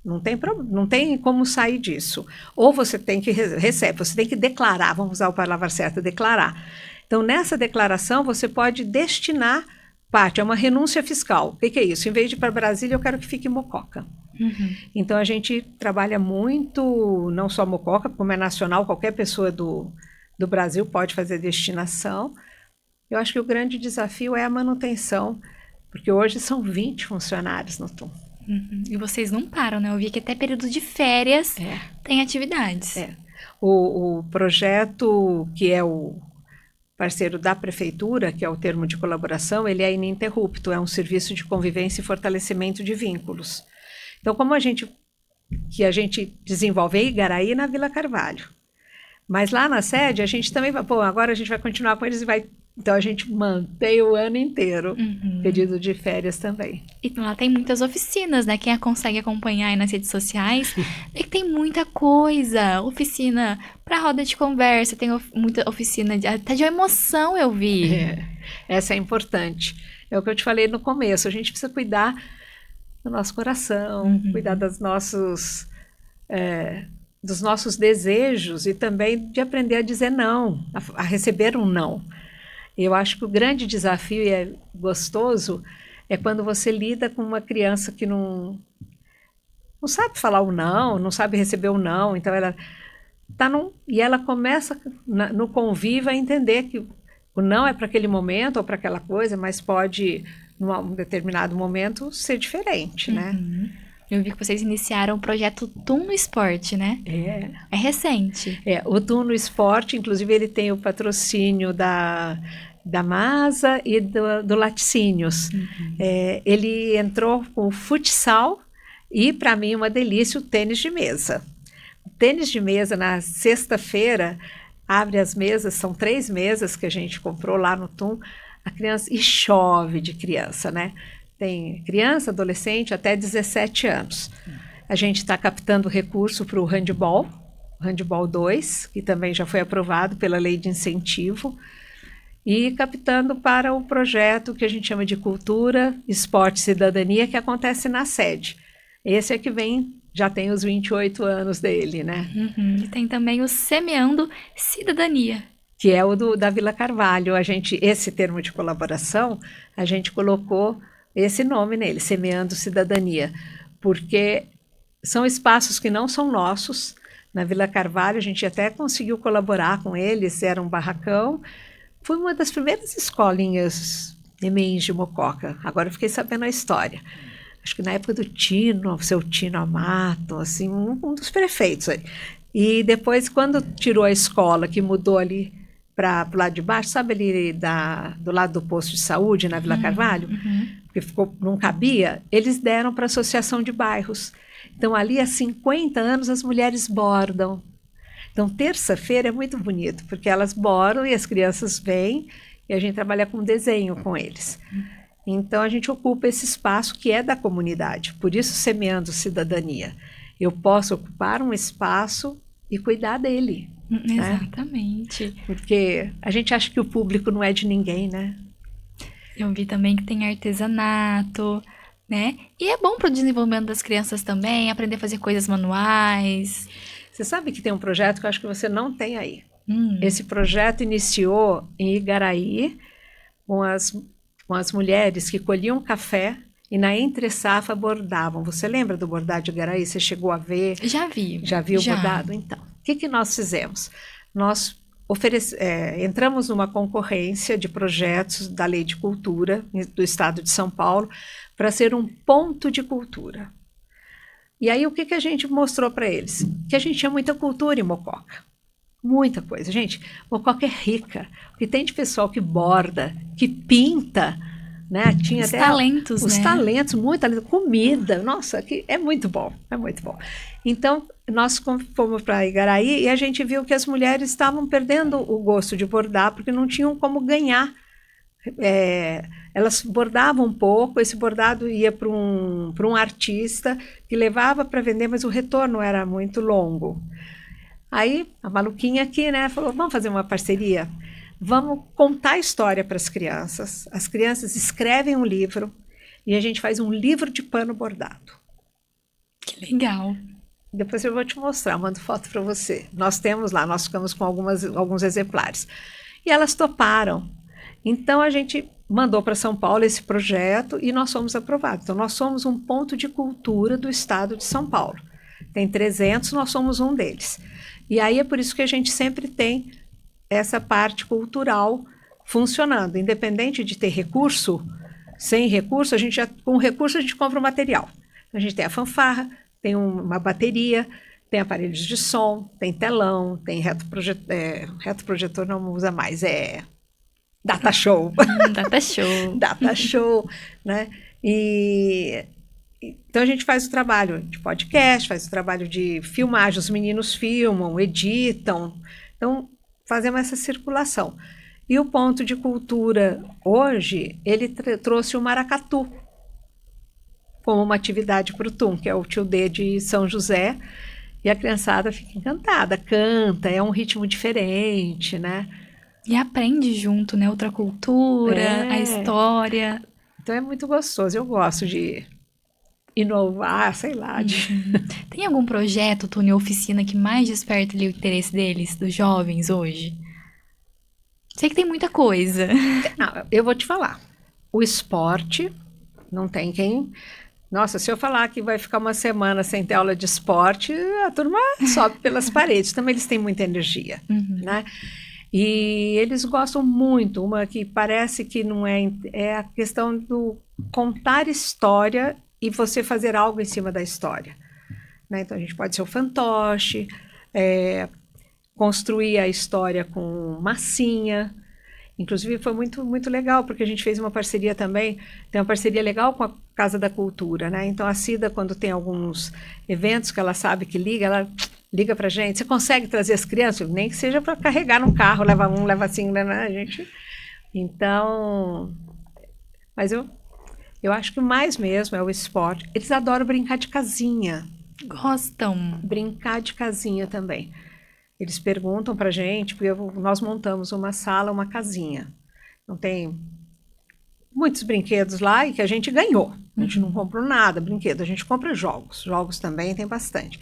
Não tem como sair disso. Ou você tem que você tem que declarar, vamos usar a palavra certa, declarar. Então, nessa declaração, você pode destinar parte, é uma renúncia fiscal. O que é isso? Em vez de ir para Brasília, eu quero que fique em Mococa. Uhum. Então, a gente trabalha muito, não só Mococa, como é nacional, qualquer pessoa do Brasil pode fazer destinação. Eu acho que o grande desafio é a manutenção, porque hoje são 20 funcionários no TUM. Uhum. E vocês não param, né? Eu vi que até período de férias tem atividades. O projeto, que é o parceiro da prefeitura, que é o termo de colaboração, ele é ininterrupto, é um serviço de convivência e fortalecimento de vínculos. Então, como a gente desenvolve em Igaraí na Vila Carvalho, mas lá na sede a gente também vai, agora a gente vai continuar com eles então a gente mantém o ano inteiro, período de férias também. E lá tem muitas oficinas, né? Quem consegue acompanhar aí nas redes sociais, vê que tem muita coisa. Oficina para roda de conversa, tem muita oficina até de emoção, eu vi. Essa é importante. É o que eu te falei no começo, a gente precisa cuidar do nosso coração, cuidar dos nossos desejos e também de aprender a dizer não, a receber um não. Eu acho que o grande desafio, e é gostoso, é quando você lida com uma criança que não sabe falar o não, não sabe receber o não. Então, ela e ela começa no convívio a entender que o não é para aquele momento ou para aquela coisa, mas pode, num determinado momento, ser diferente, né? Eu vi que vocês iniciaram o projeto TUM no Esporte, né? É recente. O TUM no Esporte, inclusive, ele tem o patrocínio da Masa e do Laticínios. Ele entrou com o futsal e, para mim, uma delícia, o tênis de mesa. O tênis de mesa, na sexta-feira, abre as mesas, são 3 mesas que a gente comprou lá no TUM, a criança, e chove de criança, né? Tem criança, adolescente, até 17 anos. A gente está captando recurso para o handball 2, que também já foi aprovado pela lei de incentivo, e captando para o projeto que a gente chama de Cultura, Esporte e Cidadania, que acontece na sede. Esse é que já tem os 28 anos dele, né? E tem também o Semeando Cidadania, que é o da Vila Carvalho. Esse termo de colaboração, a gente colocou esse nome nele, Semeando Cidadania, porque são espaços que não são nossos. Na Vila Carvalho, a gente até conseguiu colaborar com eles, era um barracão. Foi uma das primeiras escolinhas EMEIs de Mococa. Agora eu fiquei sabendo a história. Acho que na época do Tino, seu Tino Amato, assim, um dos prefeitos. E depois, quando tirou a escola, que mudou ali para o lado de baixo, sabe ali do lado do posto de saúde, na Vila Carvalho? Porque não cabia, eles deram para a Associação de Bairros. Então, ali há 50 anos, as mulheres bordam. Então, terça-feira é muito bonito, porque elas bordam e as crianças vêm e a gente trabalha com desenho com eles. Então, a gente ocupa esse espaço que é da comunidade, por isso Semeando Cidadania. Eu posso ocupar um espaço e cuidar dele. Exatamente. Né? Porque a gente acha que o público não é de ninguém, né? Eu vi também que tem artesanato, né? E é bom para o desenvolvimento das crianças também, aprender a fazer coisas manuais. Você sabe que tem um projeto que eu acho que você não tem aí. Esse projeto iniciou em Igaraí, com as mulheres que colhiam café e na entre-safra bordavam. Você lembra do bordado de Igaraí? Você chegou a ver? Já vi. Já viu o bordado? Então, o que nós fizemos? Nós entramos numa concorrência de projetos da Lei de Cultura do Estado de São Paulo para ser um ponto de cultura. E aí o que a gente mostrou para eles? Que a gente tinha muita cultura em Mococa. Muita coisa. Gente, Mococa é rica. O que tem de pessoal que borda, que pinta, né? Tinha os até talentos, os né? talentos, muito talento, comida. Nossa, que é muito bom, é muito bom. Então, nós fomos para Igaraí e a gente viu que as mulheres estavam perdendo o gosto de bordar porque não tinham como ganhar. Elas bordavam um pouco, esse bordado ia para um artista que levava para vender, mas o retorno era muito longo. Aí, a maluquinha aqui, né, falou, vamos fazer uma parceria? Vamos contar a história para as crianças escrevem um livro e a gente faz um livro de pano bordado. Que legal. Depois eu vou te mostrar, mando foto para você. Nós temos lá, nós ficamos com alguns exemplares. E elas toparam. Então, a gente mandou para São Paulo esse projeto e nós fomos aprovados. Então, nós somos um ponto de cultura do estado de São Paulo. Tem 300, nós somos um deles. E aí é por isso que a gente sempre tem essa parte cultural funcionando. Independente de ter recurso, sem recurso, com recurso a gente compra o material. A gente tem a fanfarra, tem uma bateria, tem aparelhos de som, tem telão, tem retroprojetor não usa mais, data show. Data show. Data show, né? Então a gente faz o trabalho de podcast, faz o trabalho de filmagem, os meninos filmam, editam, então fazemos essa circulação. E o ponto de cultura hoje, ele trouxe o maracatu como uma atividade para o TUM, que é o Tio D de São José, e a criançada fica encantada, canta, é um ritmo diferente, né? E aprende junto, né? Outra cultura, a história. Então é muito gostoso, eu gosto de inovar, sei lá. Tem algum projeto, Tony, oficina que mais desperta ali o interesse deles, dos jovens hoje? Sei que tem muita coisa. Não, eu vou te falar. O esporte, não tem quem... Nossa, se eu falar que vai ficar uma semana sem ter aula de esporte, a turma sobe pelas paredes. Também eles têm muita energia, né? E eles gostam muito, uma que parece que não é a questão do contar história e você fazer algo em cima da história, né? Então a gente pode ser o fantoche, construir a história com massinha. Inclusive foi muito, muito legal, porque a gente fez uma parceria também, tem uma parceria legal com a Casa da Cultura, né? Então a Cida, quando tem alguns eventos que ela sabe que ela liga pra gente, você consegue trazer as crianças? Nem que seja para carregar num carro, leva um, leva assim, né, gente? Então, mas eu acho que o mais mesmo é o esporte. Eles adoram brincar de casinha. Gostam. Brincar de casinha também. Eles perguntam pra gente, porque nós montamos uma sala, uma casinha. Então tem muitos brinquedos lá e que a gente ganhou. A gente não comprou nada, brinquedo, a gente compra jogos. Jogos também tem bastante.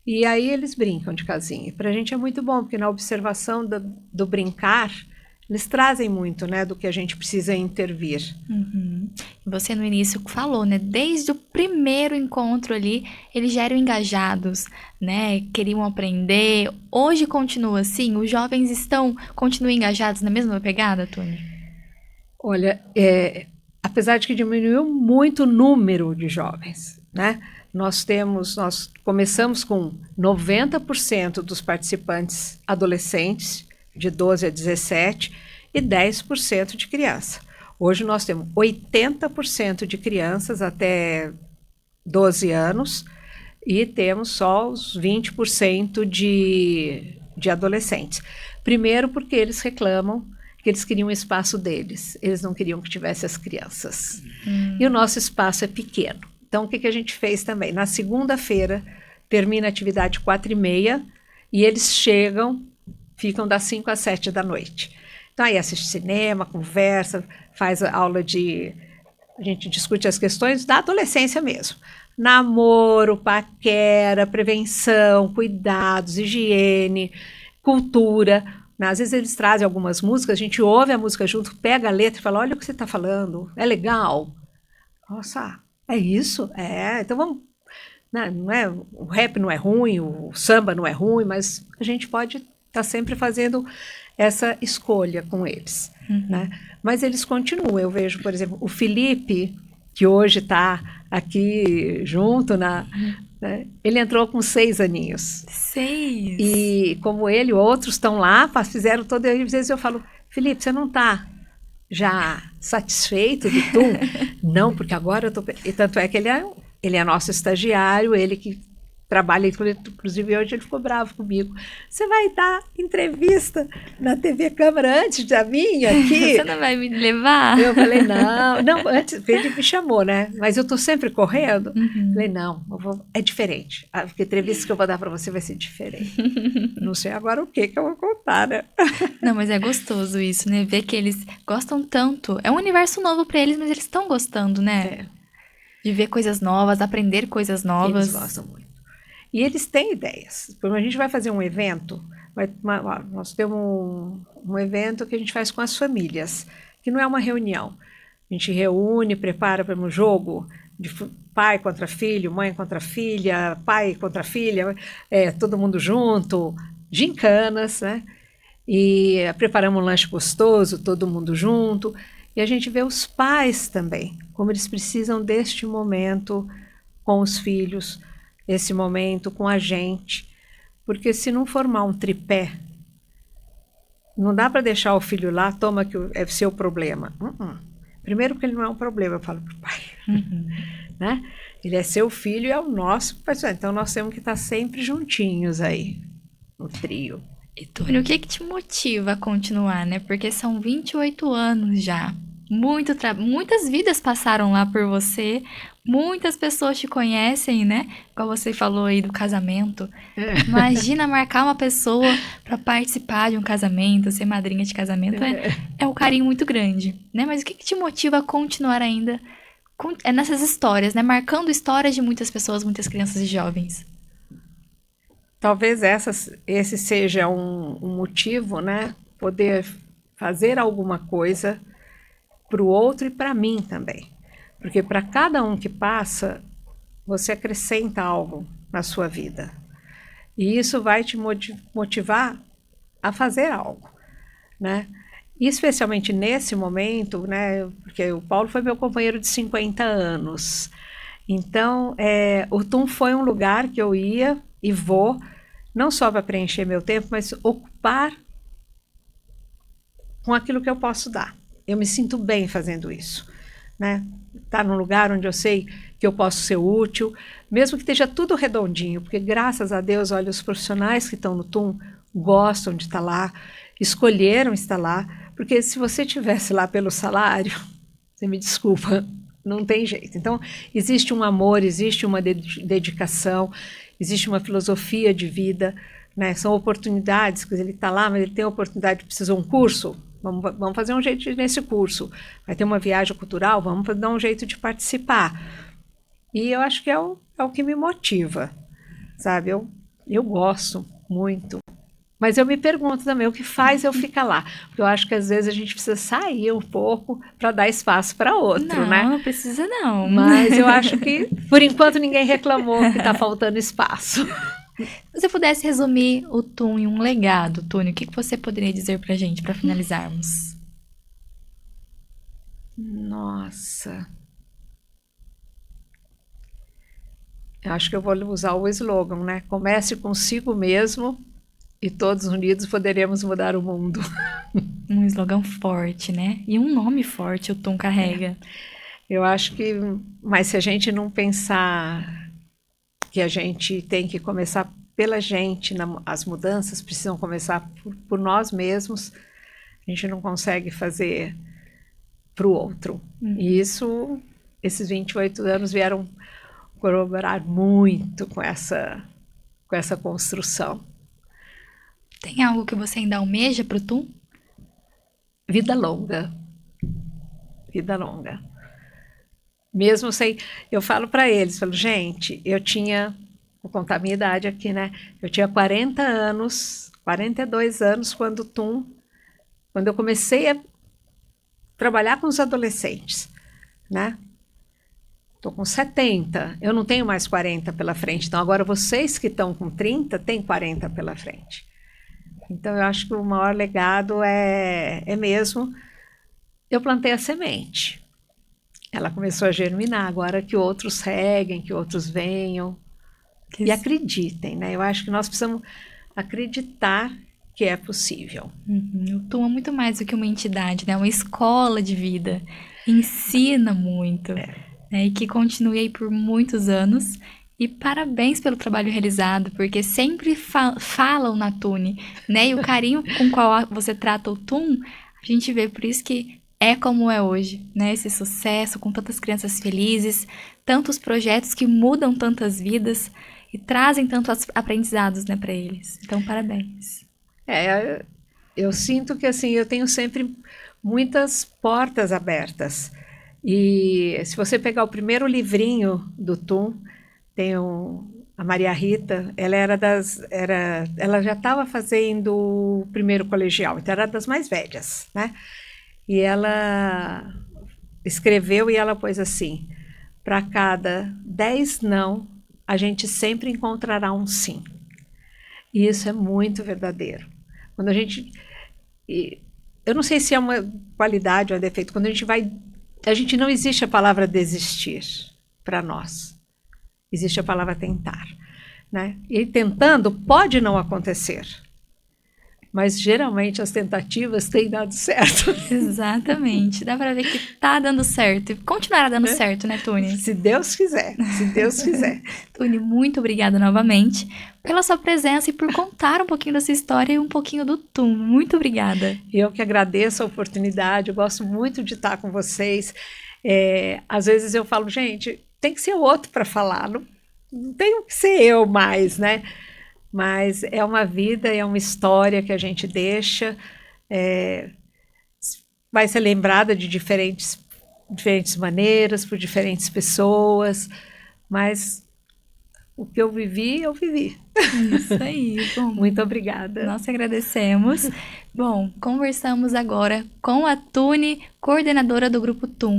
E aí eles brincam de casinha. E pra gente é muito bom, porque na observação do brincar, eles trazem muito, né, do que a gente precisa intervir. Você no início falou, né, desde o primeiro encontro ali, eles já eram engajados, né, queriam aprender. Hoje continua assim? Os jovens continuam engajados na mesma pegada, Tony? Olha, apesar de que diminuiu muito o número de jovens, né, nós começamos com 90% dos participantes adolescentes, de 12 a 17, e 10% de criança. Hoje nós temos 80% de crianças até 12 anos e temos só os 20% de adolescentes. Primeiro porque eles reclamam que eles queriam o espaço deles, eles não queriam que tivesse as crianças. E o nosso espaço é pequeno. Então o que a gente fez também? Na segunda-feira termina a atividade 4h30 e eles ficam das 5 às 7 da noite. Então aí assiste cinema, conversa, faz aula a gente discute as questões da adolescência mesmo. Namoro, paquera, prevenção, cuidados, higiene, cultura. Às vezes eles trazem algumas músicas, a gente ouve a música junto, pega a letra e fala, olha o que você está falando, é legal. Nossa, é isso? Então vamos... Não é, o rap não é ruim, o samba não é ruim, mas a gente pode está sempre fazendo essa escolha com eles, né? Mas eles continuam. Eu vejo, por exemplo, o Felipe, que hoje está aqui junto, né? Ele entrou com 6 aninhos. 6? E como ele, outros estão lá, fizeram todo... Às vezes eu falo, Felipe, você não está já satisfeito do TUM? Não, porque agora eu estou... E tanto é que ele é nosso estagiário, ele que trabalha, inclusive hoje ele ficou bravo comigo. Você vai dar entrevista na TV Câmara antes da minha aqui? Você não vai me levar? Eu falei, não, antes, ele me chamou, né? Mas eu tô sempre correndo. Falei, não, é diferente. A entrevista que eu vou dar para você vai ser diferente. Não sei agora o que eu vou contar, né? Não, mas é gostoso isso, né? Ver que eles gostam tanto. É um universo novo para eles, mas eles estão gostando, né? De ver coisas novas, aprender coisas novas. Eles gostam muito. E eles têm ideias. Quando a gente vai fazer um evento, nós temos um evento que a gente faz com as famílias, que não é uma reunião. A gente reúne, prepara para um jogo de pai contra filho, mãe contra filha, pai contra filha, todo mundo junto, gincanas, né? E preparamos um lanche gostoso, todo mundo junto. E a gente vê os pais também, como eles precisam deste momento com os filhos, esse momento com a gente, porque se não formar um tripé, não dá para deixar o filho lá, toma que é seu problema. Primeiro porque ele não é um problema, eu falo para o pai. Né? Ele é seu filho e é o nosso, então nós temos que estar sempre juntinhos aí, no trio. E Túlio, o que te motiva a continuar, né? Porque são 28 anos já. Muitas vidas passaram lá por você, muitas pessoas te conhecem, né? Como você falou aí do casamento. Imagina marcar uma pessoa para participar de um casamento, ser madrinha de casamento, é um carinho muito grande, né? Mas o que te motiva a continuar ainda nessas histórias, né? Marcando histórias de muitas pessoas, muitas crianças e jovens. Talvez esse seja um motivo, né? Poder fazer alguma coisa para o outro e para mim também. Porque para cada um que passa, você acrescenta algo na sua vida. E isso vai te motivar a fazer algo, né? E especialmente nesse momento, né? Porque o Paulo foi meu companheiro de 50 anos. Então, o TUM foi um lugar que eu ia e vou, não só para preencher meu tempo, mas ocupar com aquilo que eu posso dar. Eu me sinto bem fazendo isso, né? Tá num lugar onde eu sei que eu posso ser útil, mesmo que esteja tudo redondinho, porque graças a Deus, olha, os profissionais que estão no TUM gostam de estar lá, escolheram estar lá, porque se você estivesse lá pelo salário, você me desculpa, não tem jeito. Então, existe um amor, existe uma dedicação, existe uma filosofia de vida, né? São oportunidades, quer dizer, ele está lá, mas ele tem a oportunidade, precisa de um curso, vamos fazer um jeito de ir nesse curso. Vai ter uma viagem cultural, vamos dar um jeito de participar. E eu acho que é o que me motiva, sabe? Eu gosto muito. Mas eu me pergunto também, o que faz eu ficar lá? Porque eu acho que às vezes a gente precisa sair um pouco para dar espaço para outro, né? Não precisa não. Mas eu acho que, por enquanto, ninguém reclamou que está faltando espaço. Se você pudesse resumir o TUM em um legado, Túlio, o que você poderia dizer para a gente, para finalizarmos? Nossa. Eu acho que eu vou usar o slogan, né? Comece consigo mesmo e todos unidos poderemos mudar o mundo. Um slogan forte, né? E um nome forte o TUM carrega. Eu acho que, mas se a gente não pensar que a gente tem que começar pela gente, as mudanças precisam começar por nós mesmos, a gente não consegue fazer para o outro. E esses 28 anos vieram corroborar muito com essa construção. Tem algo que você ainda almeja para o TUM? Vida longa. Vida longa. Mesmo sem... Eu falo para eles, gente, vou contar a minha idade aqui, né? Eu tinha 40 anos, 42 anos quando eu comecei a trabalhar com os adolescentes, né? Estou com 70, eu não tenho mais 40 pela frente, então agora vocês que estão com 30 têm 40 pela frente. Então, eu acho que o maior legado é mesmo, eu plantei a semente. Ela começou a germinar, agora que outros reguem, que outros venham e acreditem, né? Eu acho que nós precisamos acreditar que é possível. O TUM é muito mais do que uma entidade, né? Uma escola de vida. Ensina muito. Né? E que continue aí por muitos anos. E parabéns pelo trabalho realizado, porque sempre falam na Tune, né? E o carinho com qual você trata o TUM, a gente vê, por isso que é como é hoje, né? Esse sucesso, com tantas crianças felizes, tantos projetos que mudam tantas vidas e trazem tantos aprendizados, né, para eles. Então, parabéns. Eu sinto que, assim, eu tenho sempre muitas portas abertas. E se você pegar o primeiro livrinho do TUM, tem a Maria Rita, ela já estava fazendo o primeiro colegial, então era das mais velhas, né? E ela escreveu e ela pôs assim: para cada 10 não, a gente sempre encontrará um sim. E isso é muito verdadeiro. Quando a gente... eu não sei se é uma qualidade ou um defeito, quando a gente não existe a palavra desistir para nós. Existe a palavra tentar, né? E tentando pode não acontecer, mas geralmente as tentativas têm dado certo. Exatamente. Dá para ver que tá dando certo e continuará dando certo, né, Tune? Se Deus quiser, se Deus quiser. Tune, muito obrigada novamente pela sua presença e por contar um pouquinho da sua história e um pouquinho do TUM. Muito obrigada. Eu que agradeço a oportunidade, eu gosto muito de estar com vocês. Às vezes eu falo, gente, tem que ser outro para falar, não tem que ser eu mais, né? Mas é uma vida, é uma história que a gente deixa, vai ser lembrada de diferentes maneiras, por diferentes pessoas, mas o que eu vivi, eu vivi. Isso aí. Bom, muito obrigada. Nós agradecemos. Bom, conversamos agora com a Tune, coordenadora do Grupo TUM.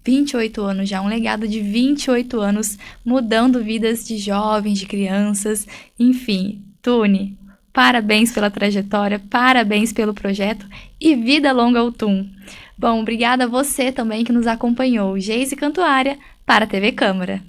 28 anos já, um legado de 28 anos, mudando vidas de jovens, de crianças, enfim. Tune, parabéns pela trajetória, parabéns pelo projeto e vida longa ao TUM. Bom, obrigada a você também que nos acompanhou. Geise Cantuária, para a TV Câmara.